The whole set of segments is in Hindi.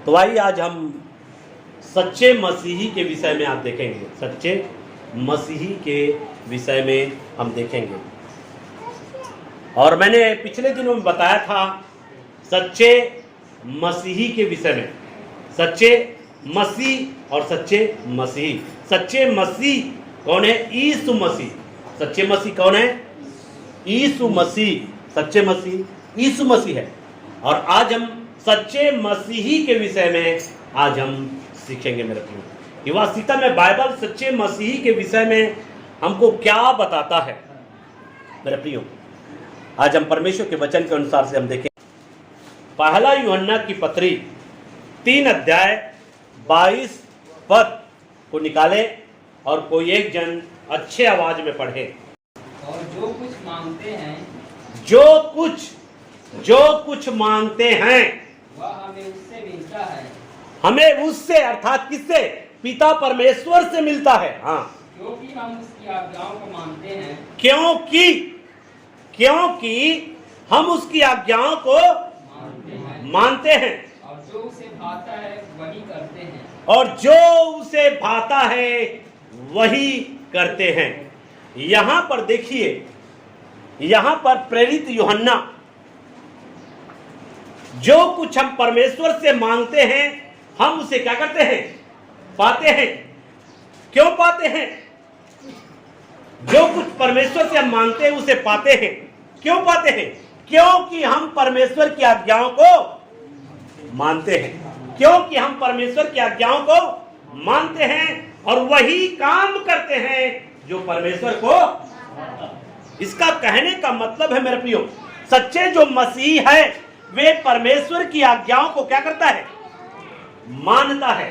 तो आइए आज हम सच्चे मसीही के विषय में आप देखेंगे। सच्चे मसीही के विषय में हम देखेंगे। और मैंने पिछले दिनों में बताया था सच्चे मसीही के विषय में। सच्चे मसीह और सच्चे मसीही। सच्चे मसीह कौन है? यीशु मसीह। सच्चे मसीह कौन है? यीशु मसीह। सच्चे मसीह यीशु मसीह है। और आज हम सच्चे मसीही के विषय में आज हम सीखेंगे मेरे प्रियो। कि वास्तविकता में बाइबल सच्चे मसीही के विषय में हमको क्या बताता है मेरे प्रियो। आज हम परमेश्वर के वचन के अनुसार से हम देखें। पहला यूहन्ना की पत्री 3 अध्याय 22 पद को निकाले और कोई एक जन अच्छे आवाज में पढ़े। और जो कुछ मांगते हैं, जो कुछ मांगते हैं वह हमें उससे मिलता है। हमें उससे अर्थात किससे? पिता परमेश्वर से मिलता है। हाँ, क्योंकि हम उसकी आज्ञाओं को मानते हैं। क्योंकि हम उसकी आज्ञाओं को मानते हैं और जो उसे भाता है वही करते हैं। और जो उसे भाता है वही करते हैं। यहां पर देखिए, यहां पर प्रेरित यूहन्ना जो कुछ हम परमेश्वर से मांगते हैं हम उसे क्या करते हैं? पाते हैं। क्यों पाते हैं? जो कुछ परमेश्वर से हम मांगते हैं उसे पाते हैं। क्यों पाते हैं? क्योंकि हम परमेश्वर की आज्ञाओं को मानते हैं। क्योंकि हम परमेश्वर की आज्ञाओं को मानते हैं और वही काम करते हैं जो परमेश्वर को। इसका कहने का मतलब है मेरे प्रियो, सच्चे जो मसीह है वे परमेश्वर की आज्ञाओं को क्या करता है? मानता है।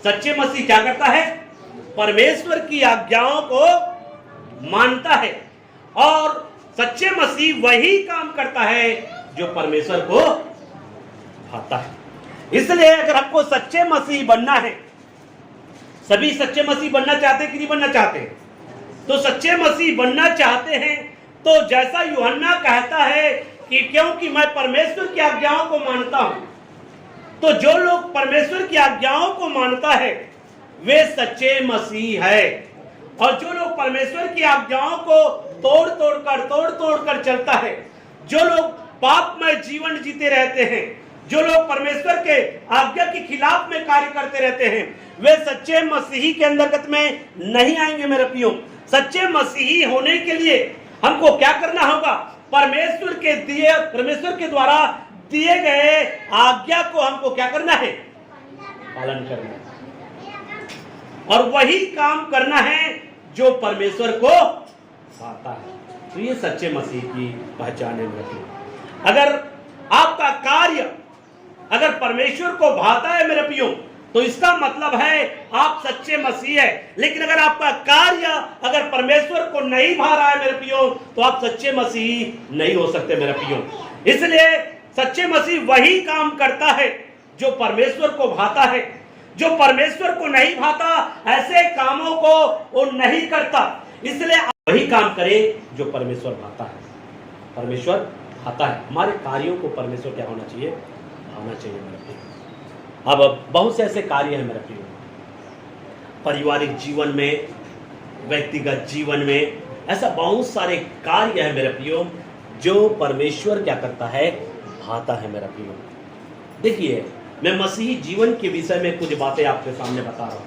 सच्चे मसीह क्या करता है? परमेश्वर की आज्ञाओं को मानता है और सच्चे मसीह वही काम करता है जो परमेश्वर को भाता है। इसलिए अगर हमको सच्चे मसीह बनना है, सभी सच्चे मसीह बनना चाहते कि नहीं बनना चाहते? तो सच्चे मसीह बनना चाहते हैं तो जैसा यूहन्ना कहता है कि क्योंकि मैं परमेश्वर की आज्ञाओं को मानता हूं, तो जो लोग परमेश्वर की आज्ञाओं को मानता है वे सच्चे मसीह है। और जो लोग परमेश्वर की आज्ञाओं को तोड़ तोड़ कर चलता है, जो लोग पापमय जीवन जीते रहते हैं, जो लोग परमेश्वर के आज्ञा के खिलाफ में कार्य करते रहते हैं, वे सच्चे मसीही के अंतर्गत में नहीं आएंगे मेरे प्रियो। सच्चे मसीही होने के लिए हमको क्या करना होगा? परमेश्वर के द्वारा दिए गए आज्ञा को हमको क्या करना है? पालन करना है और वही काम करना है जो परमेश्वर को भाता है। तो ये सच्चे मसीह की पहचान है मेरे प्रियो। अगर आपका कार्य अगर परमेश्वर को भाता है मेरे प्रियो तो इसका मतलब है आप सच्चे मसीह है। लेकिन अगर आपका कार्य अगर परमेश्वर को नहीं भा रहा है मेरे प्रियो तो आप सच्चे मसीह नहीं हो सकते मेरे प्रियो। इसलिए सच्चे मसीह वही काम करता है जो परमेश्वर को भाता है। जो परमेश्वर को नहीं भाता ऐसे कामों को वो नहीं करता। इसलिए आप वही काम करें जो परमेश्वर भाता है। परमेश्वर भाता है। हमारे कार्यों को परमेश्वर क्या होना चाहिए? भावना चाहिए मेरे प्रियो। अब बहुत से ऐसे कार्य हैं मेरे प्रियो, पारिवारिक जीवन में, व्यक्तिगत जीवन में, ऐसा बहुत सारे कार्य हैं मेरे प्रियो जो परमेश्वर क्या करता है? भाता है मेरा प्रियो। देखिए, मैं मसीही जीवन के विषय में कुछ बातें आपके सामने बता रहा हूँ।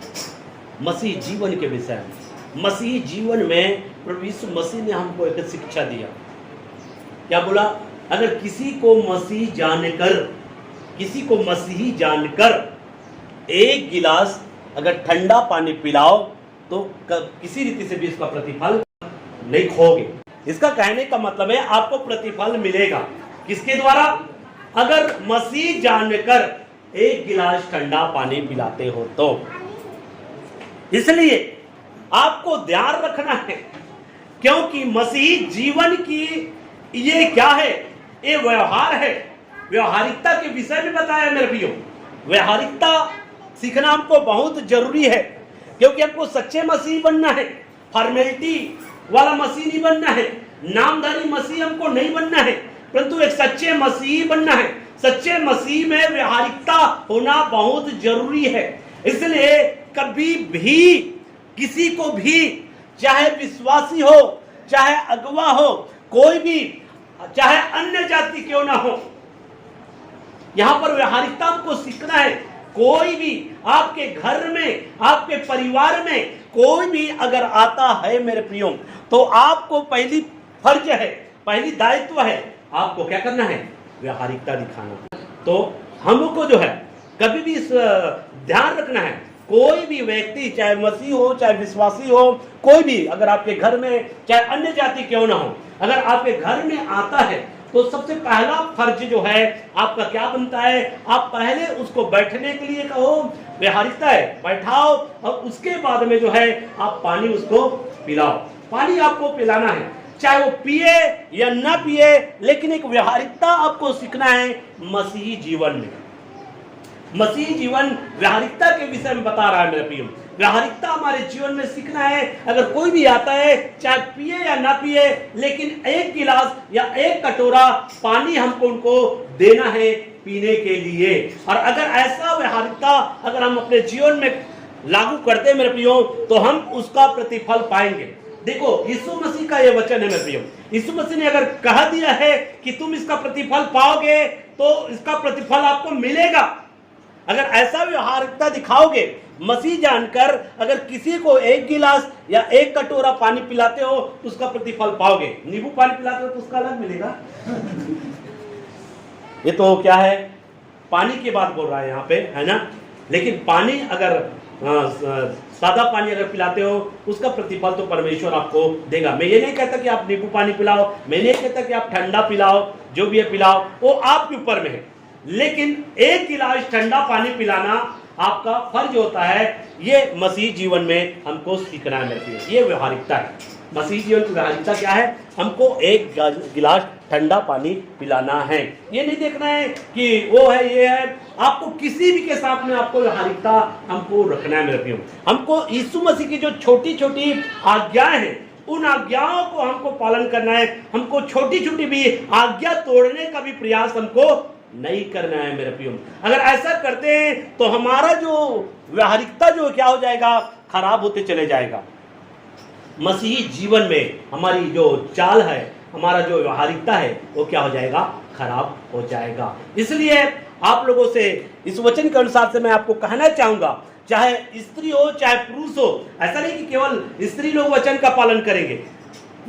मसीही जीवन के विषय में, मसीही जीवन में प्रभु यीशु मसीह ने हमको एक शिक्षा दिया। क्या बोला? अगर किसी को मसीही जानकर एक गिलास अगर ठंडा पानी पिलाओ तो किसी रीति से भी इसका प्रतिफल नहीं खोगे। इसका कहने का मतलब है आपको प्रतिफल मिलेगा। किसके द्वारा? अगर मसीह जानकर एक गिलास ठंडा पानी पिलाते हो तो। इसलिए आपको ध्यान रखना है, क्योंकि मसीह जीवन की ये क्या है? ये व्यवहार है। व्यवहारिकता के विषय में बताया मेरे प्रियो। व्यवहारिकता सीखना हमको बहुत जरूरी है, क्योंकि हमको सच्चे मसीह बनना है। फॉर्मेलिटी वाला मसीह नहीं बनना है, नामधारी मसीह हमको नहीं बनना है, परंतु एक सच्चे मसीह बनना है। सच्चे मसीह में व्यवहारिकता होना बहुत जरूरी है। इसलिए कभी भी किसी को भी, चाहे विश्वासी हो, चाहे अगवा हो, कोई भी, चाहे अन्य जाति क्यों ना हो, यहां पर व्यवहारिकता हमको सीखना है। कोई भी आपके घर में, आपके परिवार में कोई भी अगर आता है मेरे प्रियो, तो आपको पहली फर्ज है, पहली दायित्व है, आपको क्या करना है? व्यवहारिकता दिखाना। तो हमको जो है कभी भी ध्यान रखना है, कोई भी व्यक्ति, चाहे मसीह हो, चाहे विश्वासी हो, कोई भी अगर आपके घर में, चाहे अन्य जाति क्यों ना हो, अगर आपके घर में आता है, तो सबसे पहला फर्ज जो है आपका क्या बनता है? आप पहले उसको बैठने के लिए कहो, व्यवहारिकता है, बैठाओ, और उसके बाद में जो है आप पानी उसको पिलाओ। पानी आपको पिलाना है, चाहे वो पिए या ना पिए, लेकिन एक व्यवहारिकता आपको सीखना है मसीही जीवन में। मसीही जीवन व्यवहारिकता के विषय में बता रहा है मेरे प्रियो। व्यवहारिकता हमारे जीवन में सीखना है। अगर कोई भी आता है, चाहे पिए या ना पिए, लेकिन एक गिलास या एक कटोरा पानी हमको उनको देना है पीने के लिए। और अगर ऐसा व्यवहारिकता अगर हम अपने जीवन में लागू करते हैं मेरे प्रियो, तो हम उसका प्रतिफल पाएंगे। देखो, यीशु मसीह का यह वचन है मेरे प्रियो। यीशु मसीह ने अगर कहा दिया है कि तुम इसका प्रतिफल पाओगे, तो इसका प्रतिफल आपको मिलेगा। अगर ऐसा व्यवहारिकता दिखाओगे, मसीह जानकर अगर किसी को एक गिलास या एक कटोरा पानी पिलाते हो, तो उसका प्रतिफल पाओगे। नींबू पानी पिलाते हो तो उसका अलग मिलेगा। ये तो क्या है, पानी की बात बोल रहा है यहाँ पे, है ना। लेकिन पानी अगर सादा पानी अगर पिलाते हो, उसका प्रतिफल तो परमेश्वर आपको देगा। मैं ये नहीं कहता कि आप नींबू पानी पिलाओ, मैं नहीं कहता कि आप ठंडा पिलाओ, जो भी है पिलाओ, वो आपके ऊपर में है। लेकिन एक गिलास ठंडा पानी पिलाना आपका फर्ज होता है। ये मसीह जीवन में हमको सीखना है मेरे प्रिय। ये व्यवहारिकता है। मसीह जीवन की व्यवहारिकता क्या है? हमको एक गिलास ठंडा पानी पिलाना है। ये नहीं देखना है कि वो है, ये है। आपको किसी भी के साथ में आपको व्यवहारिकता हमको रखना है मेरे प्रिय। हमको यीशु मसीह की जो छोटी छोटी आज्ञाएं हैं, उन आज्ञाओं को हमको पालन करना है। हमको छोटी छोटी भी आज्ञा तोड़ने का भी प्रयास हमको नहीं करना है मेरे प्रियो। अगर ऐसा करते हैं तो हमारा जो व्यवहारिकता जो क्या हो जाएगा? खराब होते चले जाएगा। मसीही जीवन में हमारी जो चाल है, हमारा जो व्यवहारिकता है, वो क्या हो जाएगा? खराब हो जाएगा। इसलिए आप लोगों से इस वचन के अनुसार से मैं आपको कहना चाहूंगा, चाहे स्त्री हो चाहे पुरुष हो, ऐसा नहीं कि केवल स्त्री लोग वचन का पालन करेंगे।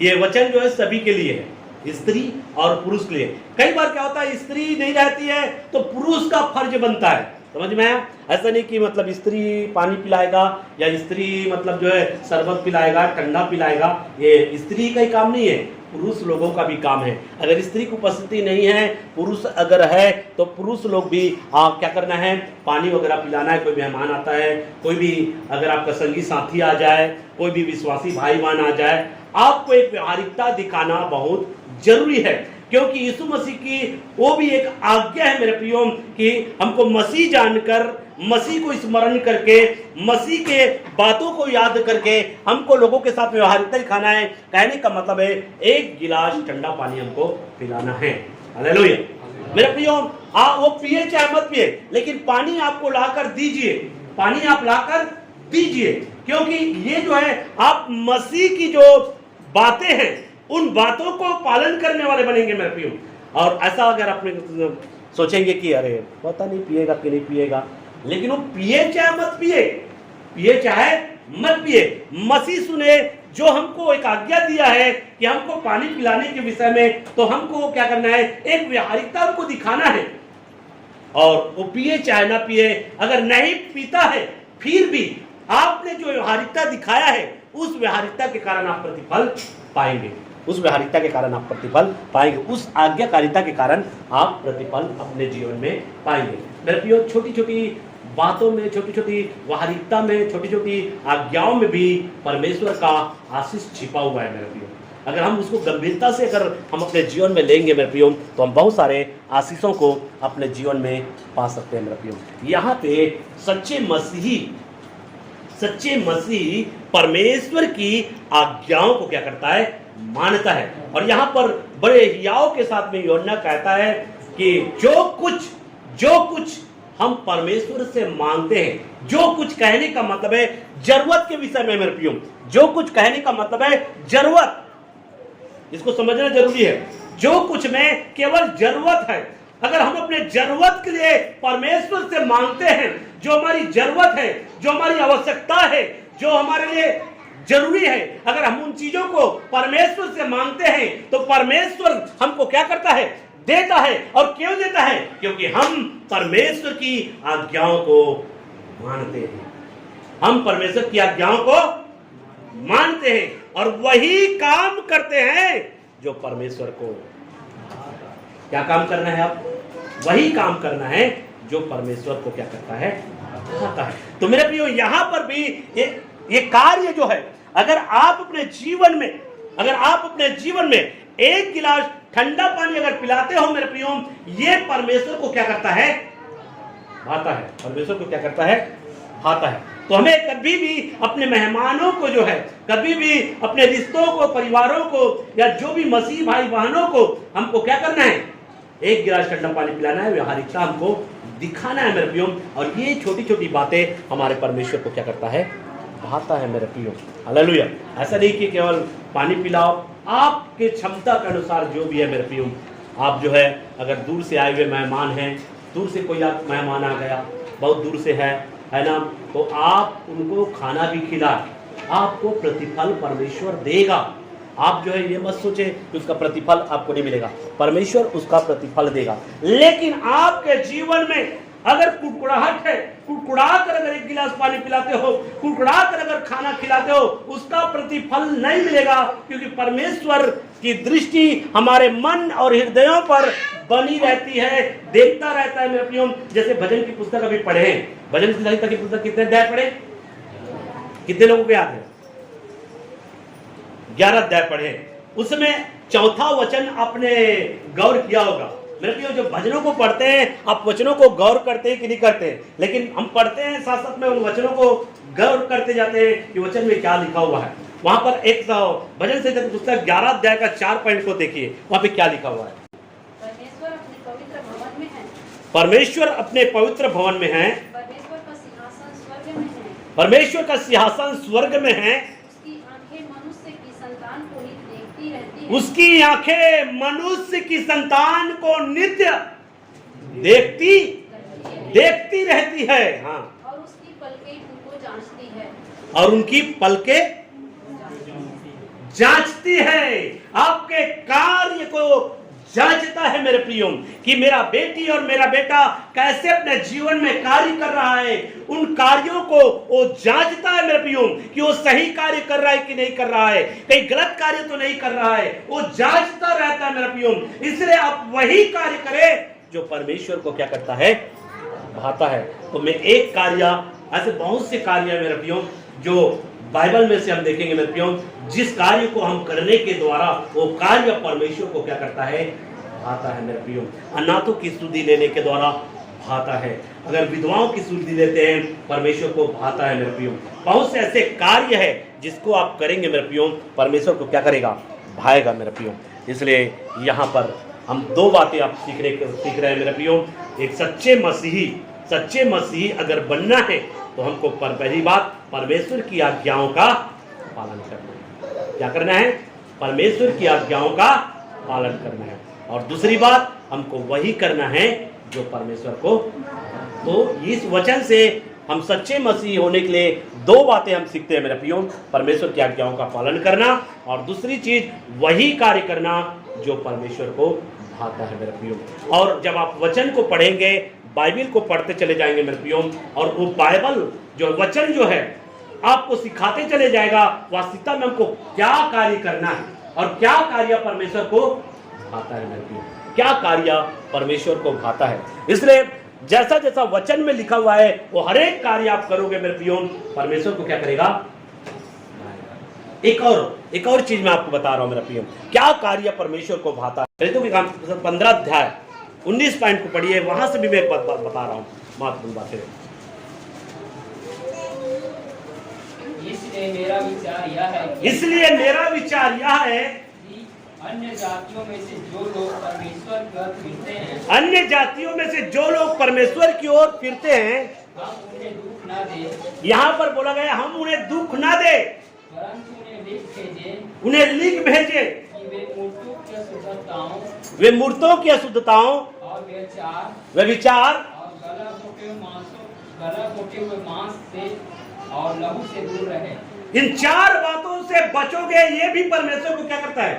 ये वचन जो है सभी के लिए है, स्त्री और पुरुष के लिए। कई बार क्या होता है, स्त्री नहीं रहती है तो पुरुष का फर्ज बनता है। समझ में आया? ऐसा नहीं कि मतलब स्त्री पानी पिलाएगा या स्त्री मतलब जो है शरबत पिलाएगा, ठंडा पिलाएगा। ये स्त्री का ही काम नहीं है, पुरुष लोगों का भी काम है। अगर स्त्री की उपस्थिति नहीं है, पुरुष अगर है, तो पुरुष लोग भी क्या करना है? पानी वगैरह पिलाना है। कोई मेहमान आता है, कोई भी अगर आपका संगी साथी आ जाए, कोई भी विश्वासी भाई बहन आ जाए, आपको एक व्यवहारिकता दिखाना बहुत जरूरी है। क्योंकि यीशु मसीह की वो भी एक आज्ञा है मेरे प्रियो कि हमको मसीह जानकर, मसीह को स्मरण करके, मसीह के बातों को याद करके हमको लोगों के साथ व्यवहारिकता दिखाना है। कहने का मतलब है एक गिलास ठंडा पानी हमको पिलाना है। हालेलुया मेरे प्रियो। वो पिए चाहे मत पिए, लेकिन पानी आपको लाकर दीजिए, पानी आप लाकर दीजिए। क्योंकि ये जो है आप मसीह की जो बातें हैं, उन बातों को पालन करने वाले बनेंगे मेरे प्रियो। और ऐसा अगर आप सोचेंगे कि अरे पता नहीं पिएगा कि नहीं पिएगा, लेकिन वो पिए चाहे मत पिए, पिए चाहे मत पिए, मसीह सुने जो हमको एक आज्ञा दिया है कि हमको पानी पिलाने के विषय में, तो हमको क्या करना है? एक व्यवहारिकता हमको दिखाना है। और वो पिए चाहे ना पिए, अगर नहीं पीता है फिर भी आपने जो व्यवहारिकता दिखाया है, उस व्यवहारिकता के कारण आप प्रतिफल पाएंगे। उस व्यवहारिकता के कारण आप प्रतिफल पाएंगे, उस आज्ञाकारिता के कारण आप प्रतिफल अपने जीवन में पाएंगे। मेरे प्रियो, छोटी छोटी बातों में, छोटी छोटी व्यवहारिकता में, छोटी छोटी आज्ञाओं में भी परमेश्वर का आशीष छिपा हुआ है मेरे प्रियो। अगर हम उसको गंभीरता से अगर हम अपने जीवन में लेंगे मेरे प्रियो, तो हम बहुत सारे आशीषों को अपने जीवन में पा सकते हैं मेरे प्रियो। यहाँ पे सच्चे मसीह परमेश्वर की आज्ञाओं को क्या करता है? मानता है। और यहाँ पर बड़े हियाव के साथ में यूहन्ना कहता है कि जो कुछ हम परमेश्वर से मांगते हैं, जो कुछ कहने का मतलब है जरूरत के विषय में मेरे प्रियो, जो कुछ कहने का मतलब है जरूरत, इसको समझना जरूरी है। जो कुछ में केवल जरूरत है, अगर हम अपने जरूरत के लिए परमेश्वर से मांगते हैं, जो हमारी जरूरत है, जो हमारी आवश्यकता है, जो हमारे लिए जरूरी है, अगर हम उन चीजों को परमेश्वर से मांगते हैं तो परमेश्वर हमको क्या करता है? देता है। और क्यों देता है? क्योंकि हम परमेश्वर की आज्ञाओं को मानते हैं। हम परमेश्वर की आज्ञाओं को मानते हैं और वही काम करते हैं जो परमेश्वर को। क्या काम करना है? आप वही काम करना है जो परमेश्वर को क्या करता है? आता है। तो मेरे प्रियो, यहां पर भी ये कार्य जो है, अगर आप अपने जीवन में एक गिलास ठंडा पानी अगर पिलाते हो मेरे प्रियो, ये परमेश्वर को क्या करता है? भाता है। परमेश्वर को क्या करता है? भाता है। तो हमें कभी भी अपने मेहमानों को जो है, कभी भी अपने रिश्तों को, परिवारों को, या जो भी मसीह भाई बहनों को हमको क्या करना है? एक गिलास ठंडा पानी पिलाना है, व्यवहारिकता हमको दिखाना है मेरे प्रियो। और ये छोटी छोटी बातें हमारे परमेश्वर को क्या करता है? भाता है मेरे प्रियो। हालेलुया। ऐसा नहीं कि केवल पानी पिलाओ, आपके क्षमता के अनुसार जो भी है मेरे प्रियो। आप जो है, अगर दूर से आए हुए मेहमान हैं, दूर से कोई आप मेहमान आ गया, बहुत दूर से है ना, तो आप उनको खाना भी खिलाए, आपको प्रतिफल परमेश्वर देगा। आप जो है ये मत सोचे कि उसका प्रतिफल आपको नहीं मिलेगा, परमेश्वर उसका प्रतिफल देगा। लेकिन आपके जीवन में अगर कुड़कुड़ाहट है, कुड़कुड़ा कर अगर एक गिलास पानी पिलाते हो, कुड़कुड़ा कर अगर खाना खिलाते हो, उसका प्रतिफल नहीं मिलेगा। क्योंकि परमेश्वर की दृष्टि हमारे मन और हृदयों पर बनी रहती है, देखता रहता है मेरे प्रियो। जैसे भजन की पुस्तक अभी पढ़े हैं, भजन संहिता की पुस्तक कितने अध्याय पढ़े? कितने लोगों को याद है? 11 अध्याय पढ़े। उसमें चौथा वचन आपने गौर किया होगा मेरे प्रियो। जो भजनों को पढ़ते हैं, आप वचनों को गौर करते हैं कि नहीं करते हैं? लेकिन हम पढ़ते हैं, साथ साथ में उन वचनों को गौर करते जाते हैं कि वचन में क्या लिखा हुआ है। वहां पर एक भजन संहिता की पुस्तक 11 अध्याय का 4 पॉइंट को देखिए, वहां पे क्या लिखा हुआ है? परमेश्वर अपने पवित्र भवन में है। परमेश्वर अपने पवित्र भवन में है। परमेश्वर का सिंहासन स्वर्ग में है। परमेश्वर का सिंहासन स्वर्ग में है। उसकी आंखें मनुष्य की संतान को नित्य देखती रहती है। उसकी आंखें मनुष्य की संतान को नित्य देखती रहती है। हाँ। और उसकी पलकें उनको जांचती है। और उनकी पलकें जांचती है, आपके कार्य को जांचता है मेरे प्रियो, कि मेरा बेटी और मेरा बेटा कैसे अपने जीवन में कार्य कर रहा है। उन कार्यों को वो जांचता है मेरे प्रियो, कि वो सही कार्य कर रहा है कि नहीं कर रहा है, कहीं गलत कार्य तो नहीं कर रहा है। वो जांचता रहता है मेरे प्रियो। इसलिए आप वही कार्य करें जो परमेश्वर को क्या करता है? भाता है। तो मैं एक कार्य, ऐसे बहुत से कार्य मेरे प्रियो जो बाइबल में से हम देखेंगे मेरे प्रियो, जिस कार्य को हम करने के द्वारा वो कार्य परमेश्वर को क्या करता है? भाता है मेरे प्रियो। अनाथों की स्तुति लेने के द्वारा भाता है। अगर विधवाओं की स्तुति लेते हैं, परमेश्वर को भाता है मेरे प्रियो। बहुत से ऐसे कार्य है जिसको आप करेंगे मेरे प्रियो, परमेश्वर को क्या करेगा? भाएगा मेरे प्रियो। इसलिए यहाँ पर हम 2 बातें आप सीख रहे हैं मेरे प्रियो। एक सच्चे मसीही अगर बनना है तो हमको पहली बात परमेश्वर की आज्ञाओं का पालन करना है। क्या करना है? परमेश्वर की आज्ञाओं का पालन करना है। और दूसरी बात, हमको वही करना है जो परमेश्वर को। तो इस वचन से हम सच्चे मसीही होने के लिए 2 बातें हम सीखते हैं मेरे प्रियो, परमेश्वर की आज्ञाओं का पालन करना, और दूसरी चीज वही कार्य करना जो परमेश्वर को भाता है मेरे प्रियो। और जब आप वचन को पढ़ेंगे, बाइबल को पढ़ते चले जाएंगे मेरे प्रियो, और वो बाइबल जो वचन जो है आपको सिखाते चले जाएगा वास्तविकता में हमको क्या कार्य करना है और क्या कार्य परमेश्वर को भाता है मेरे प्रियो, क्या कार्य परमेश्वर को भाता है। इसलिए जैसा जैसा वचन में लिखा हुआ है वो हर एक कार्य आप करोगे मेरे प्रियो, परमेश्वर को क्या करेगा? एक और चीज मैं आपको बता रहा हूं मेरा प्रियो, क्या कार्य परमेश्वर को भाता है। तो 15 अध्याय 19 पॉइंट को पढ़िए, वहां से भी मैं बता रहा हूं महत्वपूर्ण बातें। इसलिए मेरा विचार यह है कि अन्य जातियों में से जो लोग परमेश्वर की ओर फिरते हैं, अन्य जातियों में से जो लोग परमेश्वर की ओर फिरते हैं, हम उन्हें दुख न दे, यहाँ पर बोला गया हम उन्हें दुख ना दे, परंतु उन्हें लिख भेजे कि वे मूर्तों की अशुद्धताओं वे मूर्तों की अशुद्धताओं और व्यभिचार और गला घोटे हुए मांस से और लहू से दूर रहे। इन 4 बातों से बचोगे, ये भी परमेश्वर को क्या करता है?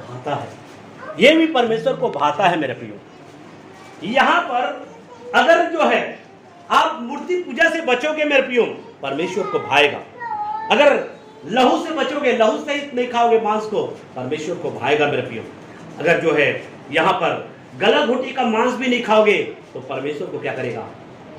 भाता है। ये भी परमेश्वर को भाता है मेरे प्रियो। यहां पर अगर जो है आप मूर्ति पूजा से बचोगे मेरे प्रियो, परमेश्वर को भाएगा। अगर लहू से बचोगे, लहू सहित नहीं खाओगे मांस को, परमेश्वर को भाएगा मेरे प्रियो। अगर जो है यहां पर गला घोटी का मांस भी नहीं खाओगे तो परमेश्वर को क्या करेगा?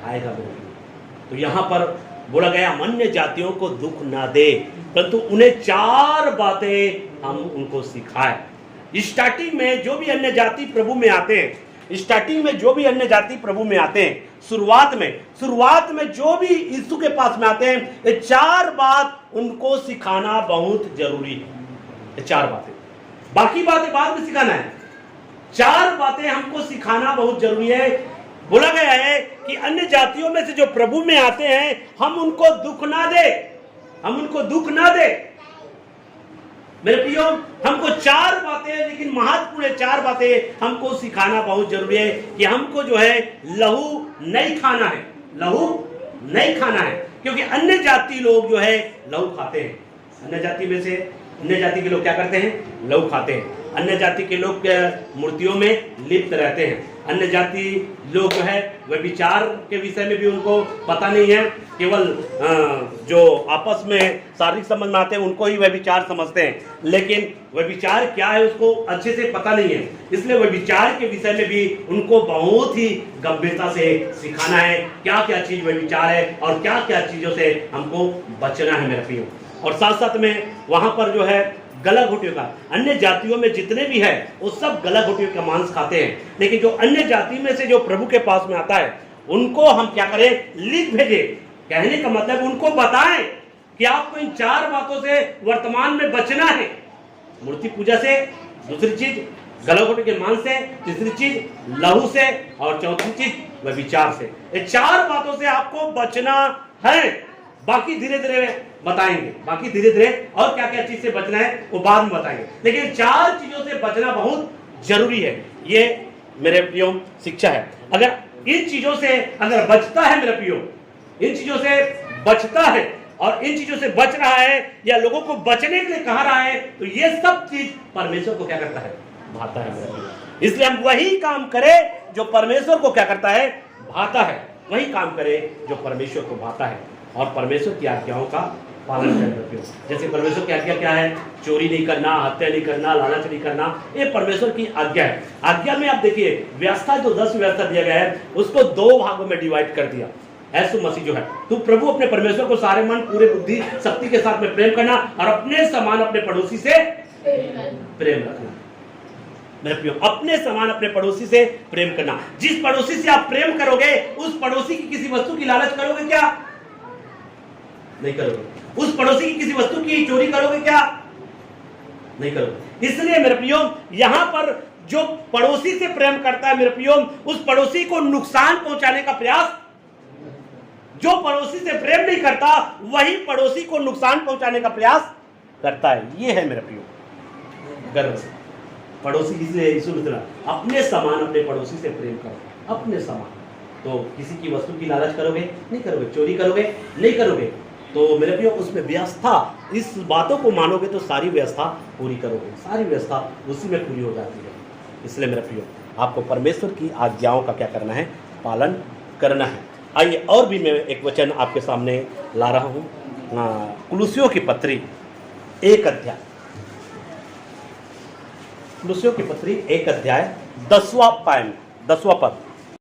भाएगा मेरे प्रियो। तो यहां पर बोला गया अन्य जातियों को दुख ना दे, परंतु उन्हें 4 बातें हम उनको सिखाए। स्टार्टिंग में जो भी अन्य जाति प्रभु में आते हैं, स्टार्टिंग में जो भी अन्य जाति प्रभु में आते हैं, शुरुआत में जो भी यीशु के पास में आते हैं, ये 4 बात उनको सिखाना बहुत जरूरी है। ये 4 बातें, बाकी बातें बाद में सिखाना है। 4 बातें हमको सिखाना बहुत जरूरी है। बोला गया है कि अन्य जातियों में से जो प्रभु में आते हैं, हम उनको दुख ना दे, हम उनको दुख ना दे। मेरे प्रियो, हमको 4 बातें, लेकिन महत्वपूर्ण 4 बातें हमको सिखाना बहुत जरूरी है कि हमको जो है लहू नहीं खाना है, लहू नहीं खाना है, क्योंकि अन्य जाति लोग जो है लहू खाते हैं। अन्य जाति में से अन्य जाति के लोग क्या करते हैं? लहू खाते हैं। अन्य जाति के लोग मूर्तियों में लिप्त रहते हैं। अन्य जाति लोग जो है व्यभिचार के विषय में भी उनको पता नहीं है। केवल जो आपस में शारीरिक संबंध में आते हैं उनको ही व्यभिचार समझते हैं, लेकिन व्यभिचार क्या है उसको अच्छे से पता नहीं है। इसलिए व्यभिचार के विषय में भी उनको बहुत ही गंभीरता से सिखाना है, क्या क्या चीज व्यभिचार है और क्या क्या चीजों से हमको बचना है मेरे प्रियो। और साथ साथ में वहां पर जो है गला घोटियों का, अन्य जातियों में जितने भी है वो सब गला घोटियों का मांस खाते हैं, लेकिन जो अन्य जाति में से जो प्रभु के पास में आता है उनको हम क्या करें? लिख भेजे। कहने का मतलब उनको बताएं कि आपको इन 4 बातों से वर्तमान में बचना है। मूर्ति पूजा से, दूसरी चीज गला घोटे के मांस से, तीसरी चीज लहू से और चौथी चीज व्यभिचार से। ये 4 बातों से आपको बचना है। बाकी धीरे धीरे बताएंगे, बाकी धीरे धीरे और क्या क्या चीज से बचना है वो बाद में बताएंगे, लेकिन 4 चीजों से बचना बहुत जरूरी है। ये मेरे प्रियो शिक्षा है। अगर इन चीजों से अगर बचता है मेरे प्रियो, इन चीजों से बचता है और इन चीजों से बच रहा है या लोगों को बचने के लिए कहा रहा है, तो ये सब चीज परमेश्वर को क्या करता है? भाता है मेरे प्रियो। इसलिए हम वही काम करें जो परमेश्वर को क्या करता है? भाता है। वही काम करें जो परमेश्वर को भाता है और परमेश्वर की आज्ञाओं का पालन करें। जैसे परमेश्वर की आज्ञा क्या है? चोरी नहीं करना, हत्या नहीं करना, लालच नहीं करना, ये परमेश्वर की आज्ञा है। आज्ञा में आप देखिए व्यवस्था, जो 10 व्यवस्था दिया गया है उसको 2 भागों में डिवाइड कर दिया। यीशु मसीह जो है, तू प्रभु अपने परमेश्वर को सारे मन, पूरे बुद्धि, शक्ति के साथ में प्रेम करना और अपने समान अपने पड़ोसी से प्रेम रखना। मेरे प्रियो, अपने समान अपने पड़ोसी से प्रेम करना। जिस पड़ोसी से आप प्रेम करोगे उस पड़ोसी की किसी वस्तु की लालच करोगे क्या? नहीं करोगे। उस पड़ोसी की किसी वस्तु की चोरी करोगे क्या? नहीं करोगे। इसलिए मेरे प्रियो, यहां पर जो पड़ोसी से प्रेम करता है मेरे प्रियो, उस पड़ोसी को नुकसान पहुंचाने का प्रयास, जो पड़ोसी से प्रेम नहीं करता वही पड़ोसी को नुकसान पहुंचाने का प्रयास करता है। ये है मेरे प्रियो गर्व से। पड़ोसी इसलिए यीशु ने कहा अपने समान अपने पड़ोसी से प्रेम करो, अपने समान। तो किसी की वस्तु की लालच करोगे? नहीं करोगे। चोरी करोगे? नहीं करोगे। तो मेरे प्रियो, उसमें व्यवस्था, इस बातों को मानोगे तो सारी व्यवस्था पूरी करोगे, सारी व्यवस्था उसी में पूरी हो जाती है। इसलिए मेरे प्रियो, आपको परमेश्वर की आज्ञाओं का क्या करना है? पालन करना है। आइए और भी मैं एक वचन आपके सामने ला रहा हूँ। कुलुस्सियों की पत्री 1 अध्याय, कुलुस्सियों की पत्री 1 अध्याय 10वां पद।